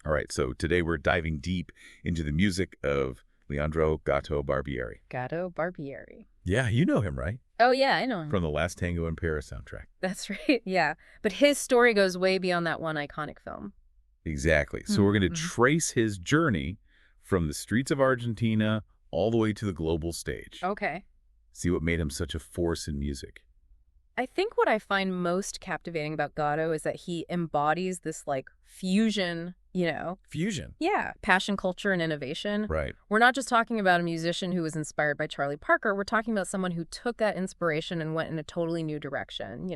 All right, so today we're diving deep into the music of Leandro Gato Barbieri. Gato Barbieri. Yeah, you know him, right? Oh, yeah, I know him. From the Last Tango in Paris soundtrack. That's right, yeah. But his story goes way beyond that one iconic film. Exactly. So we're going to trace his journey from the streets of Argentina all the way to the global stage. Okay. See what made him such a force in music. I think what I find most captivating about Gato is that he embodies this, like, fusion, Fusion. Yeah, passion, culture, and innovation. Right. We're not just talking about a musician who was inspired by Charlie Parker. We're talking about someone who took that inspiration and went in a totally new direction,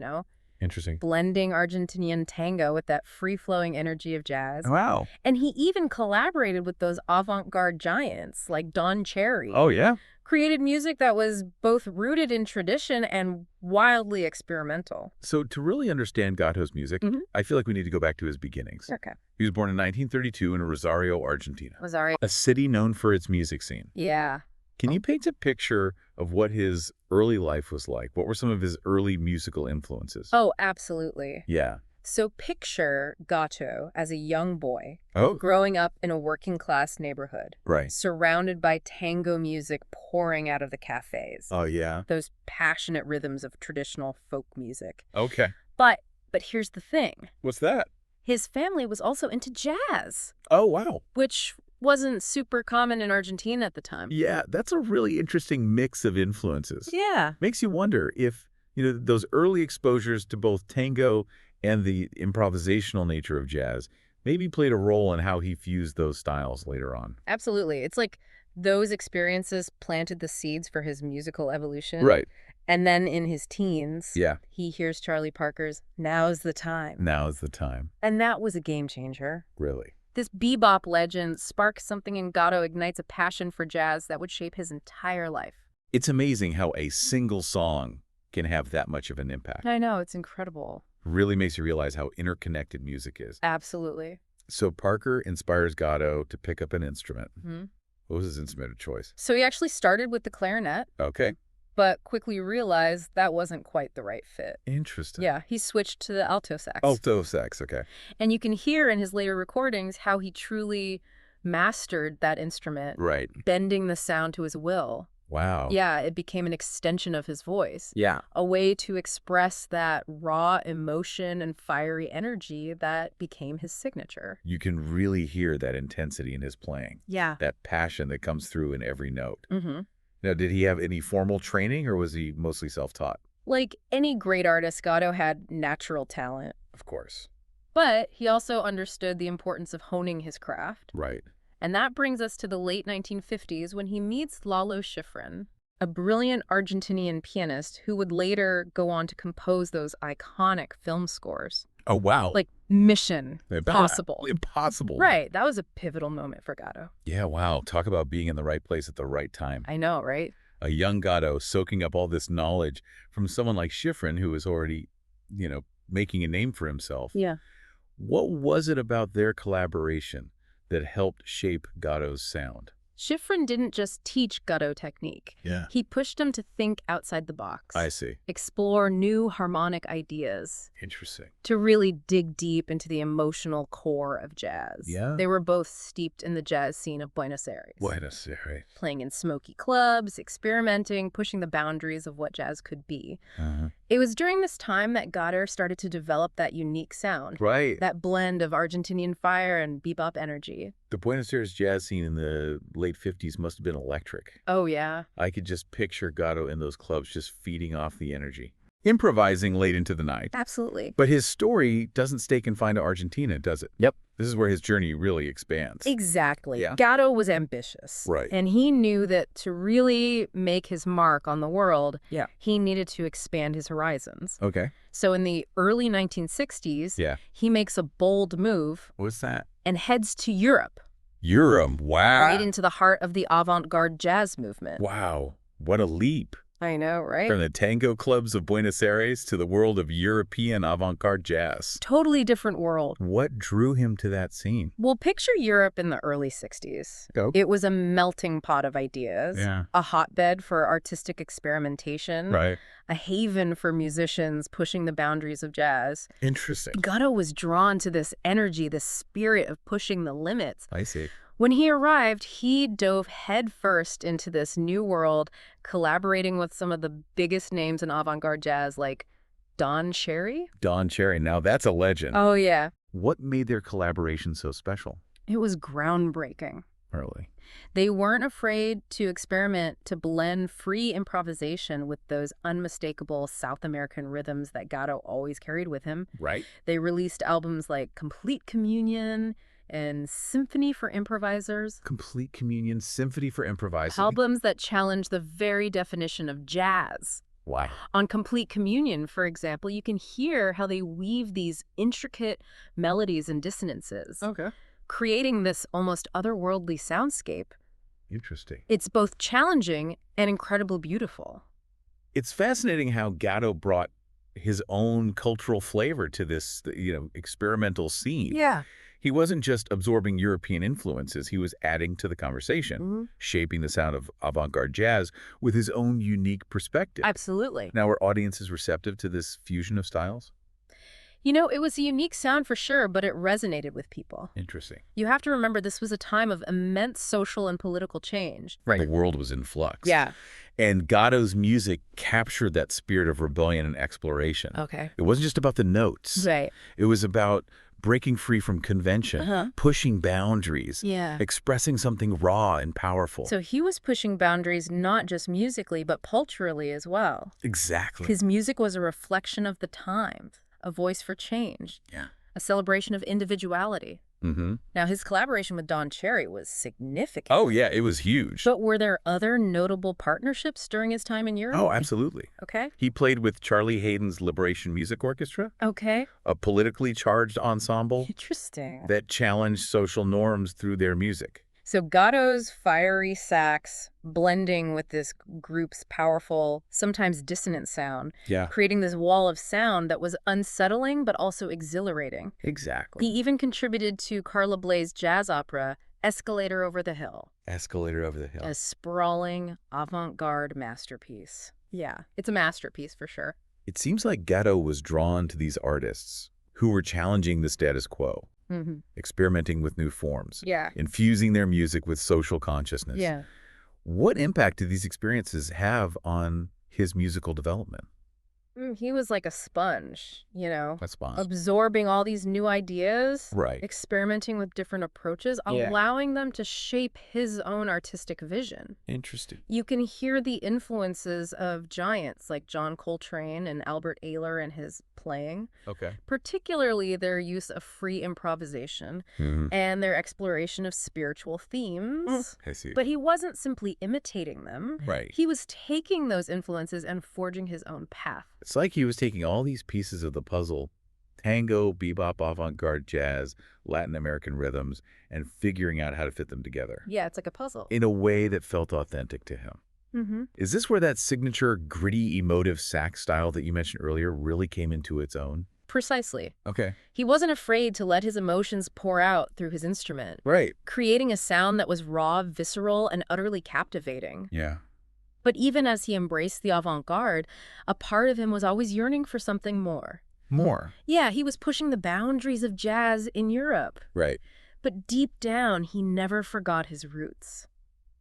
Interesting. blending Argentinian tango with that free-flowing energy of jazz. Wow. And he even collaborated with those avant-garde giants like Don Cherry. Oh, yeah? Created music that was both rooted in tradition and wildly experimental. So to really understand Gato's music, I feel like we need to go back to his beginnings. Okay. He was born in 1932 in Rosario, Argentina. Rosario. A city known for its music scene. Yeah. Can you paint a picture of what his early life was like? What were some of his early musical influences? Oh, absolutely. Yeah. So picture Gato as a young boy Oh. growing up in a working-class neighborhood, Right. surrounded by tango music pouring out of the cafes. Oh, yeah? Those passionate rhythms of traditional folk music. Okay. But here's the thing. What's that? His family was also into jazz, Oh, wow. which wasn't super common in Argentina at the time. Yeah, that's a really interesting mix of influences. Yeah. Makes you wonder if, those early exposures to both tango and the improvisational nature of jazz maybe played a role in how he fused those styles later on. Absolutely. It's like those experiences planted the seeds for his musical evolution. Right. And then in his teens, Yeah. he hears Charlie Parker's "Now's the Time." Now's the time. And that was a game changer. Really. This bebop legend sparks something in Gato, ignites a passion for jazz that would shape his entire life. It's amazing how a single song can have that much of an impact. I know, it's incredible. Really makes you realize how interconnected music is. Absolutely. So Parker inspires Gato to pick up an instrument. Hmm. What was his instrument of choice? So he actually started with the clarinet, Okay. but quickly realized that wasn't quite the right fit. Interesting. Yeah, he switched to the alto sax. Alto sax, okay. And you can hear in his later recordings how he truly mastered that instrument, Right. bending the sound to his will. Wow. Yeah, it became an extension of his voice. Yeah. A way to express that raw emotion and fiery energy that became his signature. You can really hear that intensity in his playing. Yeah. That passion that comes through in every note. Mm-hmm. Now, did he have any formal training or was he mostly self-taught? Like any great artist, Gato had natural talent. Of course. But he also understood the importance of honing his craft. Right. And that brings us to the late 1950s when he meets Lalo Schifrin, a brilliant Argentinian pianist who would later go on to compose those iconic film scores. Oh, wow. Like Mission Impossible. Impossible. Right. That was a pivotal moment for Gato. Yeah, wow. Talk about being in the right place at the right time. I know, right? A young Gato soaking up all this knowledge from someone like Schifrin who was already, making a name for himself. Yeah. What was it about their collaboration that helped shape Gato's sound? Schifrin didn't just teach Gato technique. Yeah. He pushed him to think outside the box. I see. Explore new harmonic ideas. Interesting. To really dig deep into the emotional core of jazz. Yeah. They were both steeped in the jazz scene of Buenos Aires. Buenos Aires. Playing in smoky clubs, experimenting, pushing the boundaries of what jazz could be. Uh-huh. It was during this time that Gato started to develop that unique sound. Right. That blend of Argentinian fire and bebop energy. The Buenos Aires jazz scene in the late 50s must have been electric. Oh, yeah. I could just picture Gato in those clubs just feeding off the energy. Improvising late into the night. Absolutely. But his story doesn't stay confined to Argentina, does it? Yep. This is where his journey really expands. Exactly. Yeah. Gato was ambitious. Right. And he knew that to really make his mark on the world, Yeah. he needed to expand his horizons. Okay. So in the early 1960s, Yeah. he makes a bold move What's that? and heads to Europe, Wow. right into the heart of the avant-garde jazz movement. Wow. What a leap. I know, right? From the tango clubs of Buenos Aires to the world of European avant-garde jazz. Totally different world. What drew him to that scene? Well, picture Europe in the early 60s. Oh. It was a melting pot of ideas, Yeah. a hotbed for artistic experimentation, Right. a haven for musicians pushing the boundaries of jazz. Interesting. Gato was drawn to this energy, this spirit of pushing the limits. I see. When he arrived, he dove headfirst into this new world, collaborating with some of the biggest names in avant-garde jazz like Don Cherry. Don Cherry. Now that's a legend. Oh, yeah. What made their collaboration so special? It was groundbreaking. Early. They weren't afraid to experiment, to blend free improvisation with those unmistakable South American rhythms that Gato always carried with him. Right. They released albums like Complete Communion and Symphony for Improvisers. Complete Communion, Symphony for Improvising. Albums that challenge the very definition of jazz. Wow. On Complete Communion, for example, you can hear how they weave these intricate melodies and dissonances, Okay. creating this almost otherworldly soundscape. Interesting. It's both challenging and incredibly beautiful. It's fascinating how Gato brought his own cultural flavor to this, experimental scene. Yeah. He wasn't just absorbing European influences, he was adding to the conversation, Mm-hmm. shaping the sound of avant-garde jazz with his own unique perspective. Absolutely. Now, were audiences receptive to this fusion of styles? You know, it was a unique sound for sure, but it resonated with people. Interesting. You have to remember this was a time of immense social and political change. The world was in flux. Yeah. And Gato's music captured that spirit of rebellion and exploration. Okay. It wasn't just about the notes. Right. It was about breaking free from convention, pushing boundaries, Yeah. expressing something raw and powerful. So he was pushing boundaries not just musically, but culturally as well. Exactly. His music was a reflection of the time, a voice for change, Yeah. a celebration of individuality. Mm-hmm. Now, his collaboration with Don Cherry was significant. Oh, yeah, it was huge. But were there other notable partnerships during his time in Europe? Oh, absolutely. Okay. He played with Charlie Haydn's Liberation Music Orchestra, Okay. a politically charged ensemble Interesting. that challenged social norms through their music. So Gato's fiery sax blending with this group's powerful, sometimes dissonant sound, Yeah. creating this wall of sound that was unsettling but also exhilarating. Exactly. He even contributed to Carla Bley's jazz opera, Escalator Over the Hill, Escalator Over the Hill. a sprawling avant-garde masterpiece. Yeah, it's a masterpiece for sure. It seems like Gato was drawn to these artists who were challenging the status quo, Mm-hmm. experimenting with new forms, Yeah. infusing their music with social consciousness. Yeah. What impact did these experiences have on his musical development? He was like a sponge, you know, That's fine. absorbing all these new ideas, Right. experimenting with different approaches, Yeah. allowing them to shape his own artistic vision. Interesting. You can hear the influences of giants like John Coltrane and Albert Ayler in his playing, Okay. particularly their use of free improvisation and their exploration of spiritual themes. I see. But he wasn't simply imitating them. Right. He was taking those influences and forging his own path. It's like he was taking all these pieces of the puzzle, tango, bebop, avant-garde jazz, Latin American rhythms, and figuring out how to fit them together Yeah, it's like a puzzle. in a way that felt authentic to him. Mm-hmm. Is this where that signature gritty, emotive sax style that you mentioned earlier really came into its own? Precisely. Okay. He wasn't afraid to let his emotions pour out through his instrument, Right. creating a sound that was raw, visceral, and utterly captivating. Yeah. But even as he embraced the avant-garde, a part of him was always yearning for something more. More. Yeah, he was pushing the boundaries of jazz in Europe. Right. But deep down, he never forgot his roots.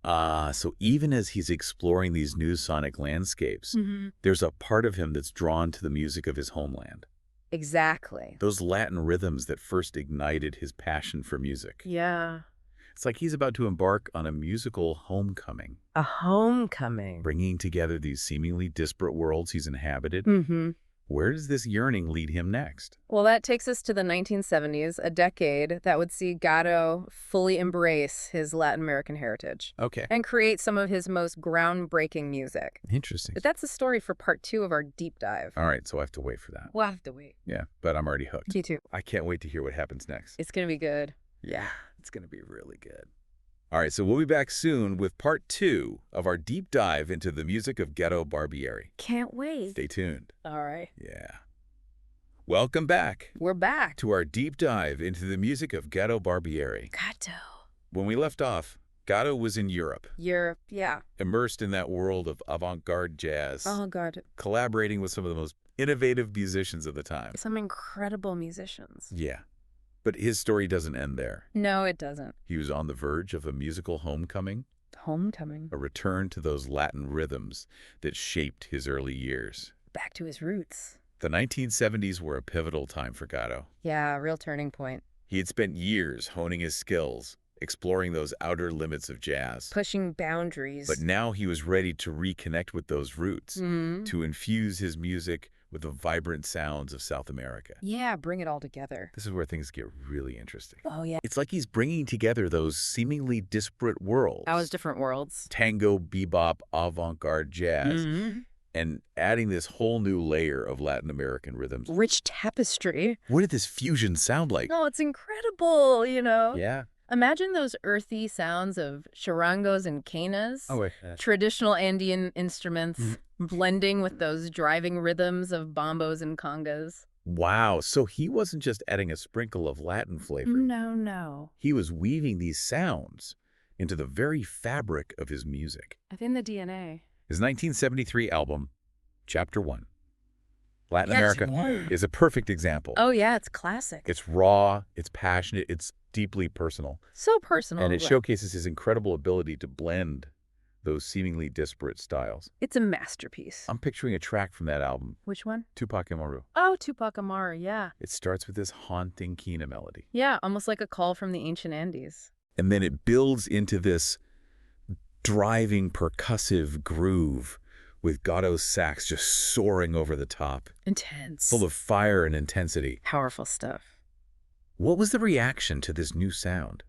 So even as he's exploring these new sonic landscapes, Mm-hmm. there's a part of him that's drawn to the music of his homeland. Exactly. Those Latin rhythms that first ignited his passion for music. Yeah. It's like he's about to embark on a musical homecoming, A homecoming. bringing together these seemingly disparate worlds he's inhabited. Mm-hmm. Where does this yearning lead him next? Well, that takes us to the 1970s, a decade that would see Gato fully embrace his Latin American heritage Okay. and create some of his most groundbreaking music. Interesting. But that's the story for part 2 of our deep dive. All right, so I have to wait for that. We'll have to wait. Yeah, but I'm already hooked. Me too. I can't wait to hear what happens next. It's going to be good. Yeah, it's going to be really good. All right, so we'll be back soon with part 2 of our deep dive into the music of Gato Barbieri. Can't wait. Stay tuned. All right. Yeah. Welcome back We're back. to our deep dive into the music of Gato Barbieri. Gato. When we left off, Gato was in Europe, Europe, yeah. immersed in that world of avant-garde jazz, Oh, God. collaborating with some of the most innovative musicians of the time. Some incredible musicians. Yeah. But his story doesn't end there. No, it doesn't. He was on the verge of a musical homecoming, Homecoming. a return to those Latin rhythms that shaped his early years. Back to his roots. The 1970s were a pivotal time for Gato. Yeah, real turning point. He had spent years honing his skills, exploring those outer limits of jazz. Pushing boundaries. But now he was ready to reconnect with those roots, to infuse his music with the vibrant sounds of South America. Yeah, bring it all together. This is where things get really interesting. Oh, yeah. It's like he's bringing together those seemingly disparate worlds. Those different worlds. Tango, bebop, avant-garde jazz, and adding this whole new layer of Latin American rhythms. Rich tapestry. What did this fusion sound like? Oh, it's incredible, you know? Yeah. Imagine those earthy sounds of charangos and quenas. Oh, wait. Traditional Andean instruments blending with those driving rhythms of bombos and congas. Wow. So he wasn't just adding a sprinkle of Latin flavor. No. He was weaving these sounds into the very fabric of his music. I think the DNA. His 1973 album, Chapter 1, Latin Yes. America, is a perfect example. Oh, yeah, it's classic. It's raw, it's passionate, it's deeply personal. so personal. And it but showcases his incredible ability to blend those seemingly disparate styles. It's a masterpiece. I'm picturing a track from that album, Which one? Tupac Amaru. Oh, Tupac Amaru, yeah. It starts with this haunting quena melody. Yeah, almost like a call from the ancient Andes. And then it builds into this driving percussive groove with Gato's sax just soaring over the top, Intense. full of fire and intensity. Powerful stuff. What was the reaction to this new sound?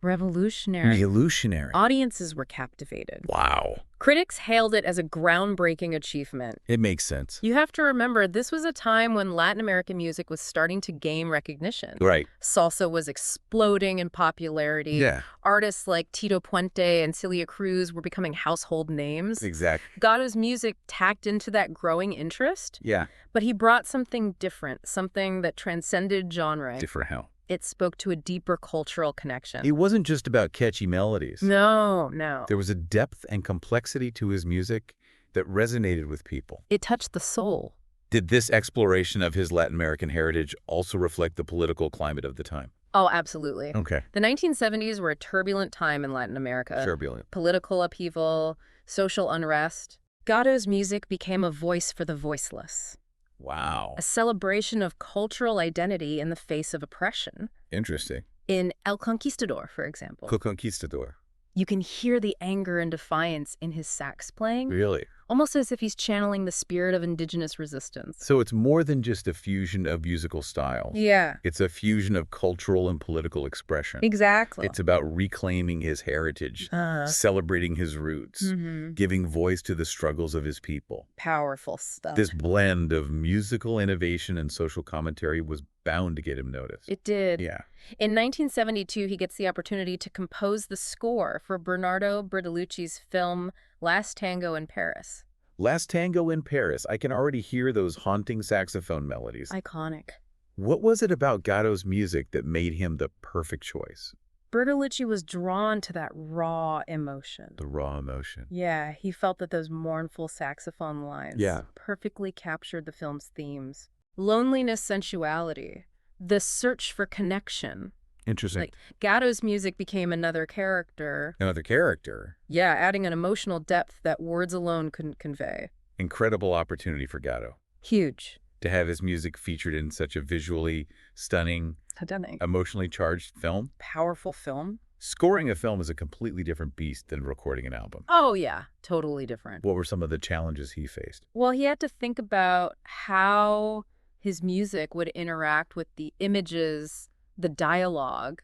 Revolutionary. Revolutionary. Audiences were captivated. Wow. Critics hailed it as a groundbreaking achievement. It makes sense. You have to remember, this was a time when Latin American music was starting to gain recognition. Right. Salsa was exploding in popularity. Yeah, Artists like Tito Puente and Celia Cruz were becoming household names. exactly. Gato's music tacked into that growing interest, Yeah. but he brought something different, something that transcended genre. Different how? It spoke to a deeper cultural connection. It wasn't just about catchy melodies. No. There was a depth and complexity to his music that resonated with people. It touched the soul. Did this exploration of his Latin American heritage also reflect the political climate of the time? Oh, absolutely. Okay. The 1970s were a turbulent time in Latin America. Turbulent. Political upheaval, social unrest. Gato's music became a voice for the voiceless, Wow. a celebration of cultural identity in the face of oppression. Interesting. In El Conquistador, for example, El Conquistador. you can hear the anger and defiance in his sax playing, Really? almost as if he's channeling the spirit of indigenous resistance. So it's more than just a fusion of musical styles. Yeah, It's a fusion of cultural and political expression. exactly. It's about reclaiming his heritage, celebrating his roots, giving voice to the struggles of his people. Powerful stuff. This blend of musical innovation and social commentary was bound to get him noticed. It did. Yeah. In 1972, he gets the opportunity to compose the score for Bernardo Bertolucci's film Last Tango in Paris. Last Tango in Paris. I can already hear those haunting saxophone melodies. Iconic. What was it about Gato's music that made him the perfect choice? Bertolucci was drawn to that raw emotion. The raw emotion. Yeah, he felt that those mournful saxophone lines Yeah. perfectly captured the film's themes. Loneliness, sensuality, the search for connection. Interesting. Like, Gato's music became another character. Another character. Yeah, adding an emotional depth that words alone couldn't convey. Incredible opportunity for Gato Huge. to have his music featured in such a visually stunning, Stunning. emotionally charged film. Powerful film. Scoring a film is a completely different beast than recording an album. Oh, yeah. Totally different. What were some of the challenges he faced? Well, he had to think about how his music would interact with the images, the dialogue,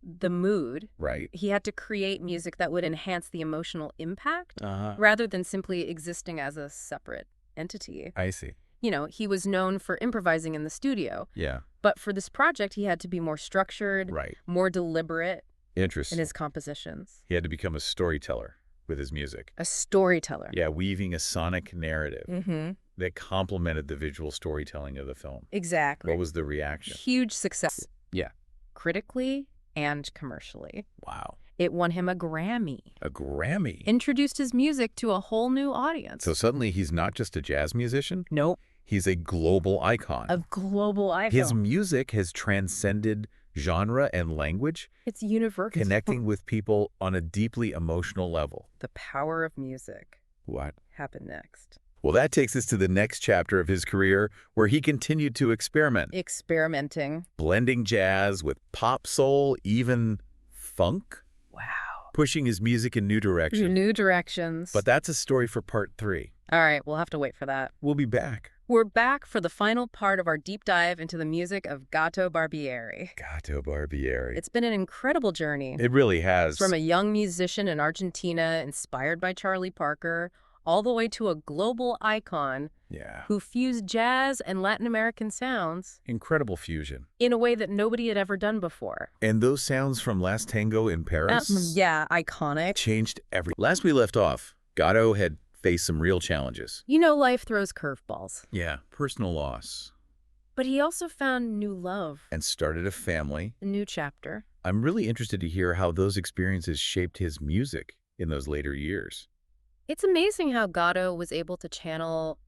the mood. Right. He had to create music that would enhance the emotional impact Uh-huh. rather than simply existing as a separate entity. I see. You know, he was known for improvising in the studio, Yeah. but for this project, he had to be more structured, Right. more deliberate. in Interesting. his compositions. He had to become a storyteller with his music. A storyteller. Yeah, weaving a sonic narrative Mm-hmm. that complemented the visual storytelling of the film. Exactly. What was the reaction? Huge success. Yeah. Critically and commercially. Wow. It won him a Grammy. A Grammy. Introduced his music to a whole new audience. So suddenly he's not just a jazz musician. Nope. He's a global icon. A global icon. His music has transcended genre and language, It's universal. connecting with people on a deeply emotional level. The power of music What? happened next. Well, that takes us to the next chapter of his career, where he continued to experiment, Experimenting. blending jazz with pop soul, even funk, Wow. pushing his music in new directions. New directions. But that's a story for part 3. All right, we'll have to wait for that. We'll be back. We're back for the final part of our deep dive into the music of Gato Barbieri. Gato Barbieri. It's been an incredible journey. It really has. From a young musician in Argentina inspired by Charlie Parker, all the way to a global icon Yeah. who fused jazz and Latin American sounds Incredible fusion. in a way that nobody had ever done before. And those sounds from Last Tango in Paris Yeah, iconic. changed everything. Last we left off, Gato had faced some real challenges. You know, life throws curveballs. Yeah. Personal loss. But he also found new love, And started a family. a new chapter. I'm really interested to hear how those experiences shaped his music in those later years. It's amazing how Gato was able to channel,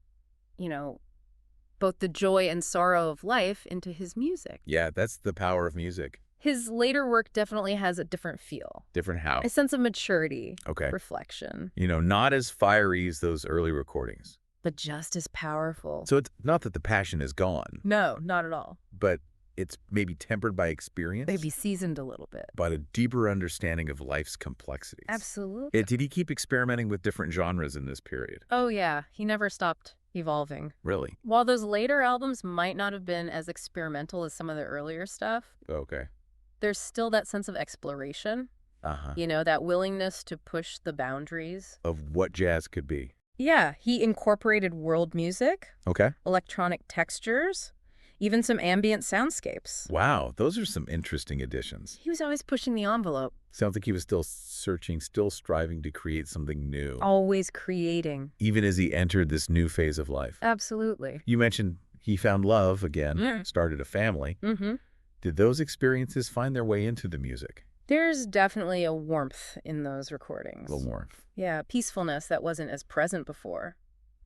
both the joy and sorrow of life into his music. Yeah, that's the power of music. His later work definitely has a different feel, Different how. a sense of maturity, Okay. reflection, Not as fiery as those early recordings. but just as powerful. So it's not that the passion is gone, No, not at all. but it's maybe tempered by experience, Maybe seasoned a little bit. by a deeper understanding of life's complexities. Absolutely. Did he keep experimenting with different genres in this period? Oh, yeah. He never stopped evolving. Really? While those later albums might not have been as experimental as some of the earlier stuff, Okay. there's still that sense of exploration, Uh-huh. that willingness to push the boundaries. Of what jazz could be. Yeah, he incorporated world music, Okay. electronic textures, even some ambient soundscapes. Wow, those are some interesting additions. He was always pushing the envelope, Sounds like he was still searching, still striving to create something new, always creating. even as he entered this new phase of life. Absolutely. You mentioned he found love again, Mm. started a family. Mm-hmm. Did those experiences find their way into the music? There's definitely a warmth in those recordings. A little warmth. Yeah, peacefulness that wasn't as present before.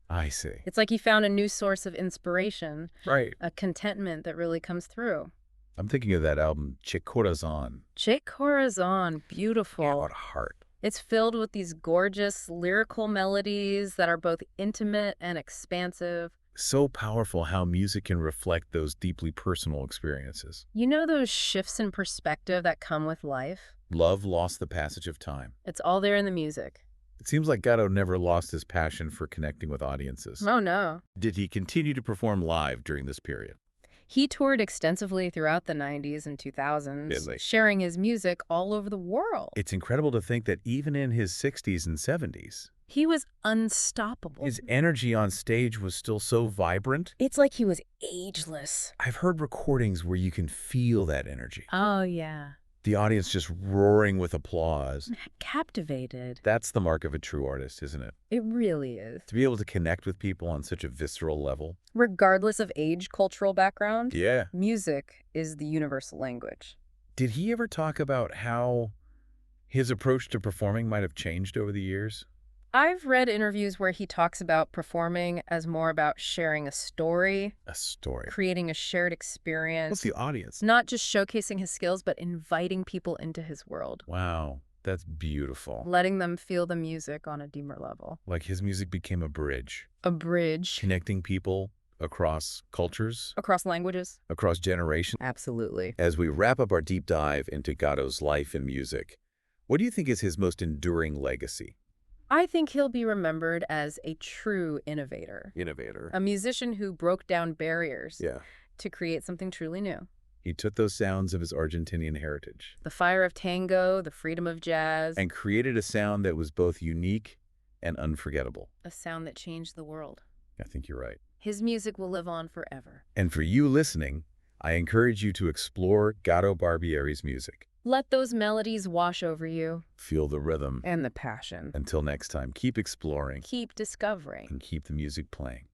I see. It's like he found a new source of inspiration, Right. a contentment that really comes through. I'm thinking of that album, Che Corazon. Che Corazon, beautiful. What a heart. It's filled with these gorgeous lyrical melodies that are both intimate and expansive. So powerful how music can reflect those deeply personal experiences. You know those shifts in perspective that come with life? Love lost the passage of time. It's all there in the music. It seems like Gato never lost his passion for connecting with audiences. Oh, no. Did he continue to perform live during this period? He toured extensively throughout the 90s and 2000s, Really? sharing his music all over the world. It's incredible to think that even in his 60s and 70s, He was unstoppable. his energy on stage was still so vibrant. It's like he was ageless. I've heard recordings where you can feel that energy. Oh, yeah. The audience just roaring with applause. Captivated. That's the mark of a true artist, isn't it? It really is. To be able to connect with people on such a visceral level. Regardless of age, cultural background, Yeah. music is the universal language. Did he ever talk about how his approach to performing might have changed over the years? I've read interviews where he talks about performing as more about sharing a story, A story. creating a shared What's experience, the audience? not just showcasing his skills, but inviting people into his world, Wow, that's beautiful. letting them feel the music on a deeper level. Like his music became a bridge, A bridge connecting people across cultures, across languages. across generations. Absolutely. As we wrap up our deep dive into Gato's life and music, what do you think is his most enduring legacy? I think he'll be remembered as a true innovator, Innovator. a musician who broke down barriers Yeah. to create something truly new. He took those sounds of his Argentinian heritage The fire of tango, the freedom of jazz, and created a sound that was both unique and unforgettable. a sound that changed the world. I think you're right. His music will live on forever. And for you listening, I encourage you to explore Gato Barbieri's music. Let those melodies wash over you. Feel the rhythm. And the passion. Until next time, keep exploring Keep discovering. and keep the music playing.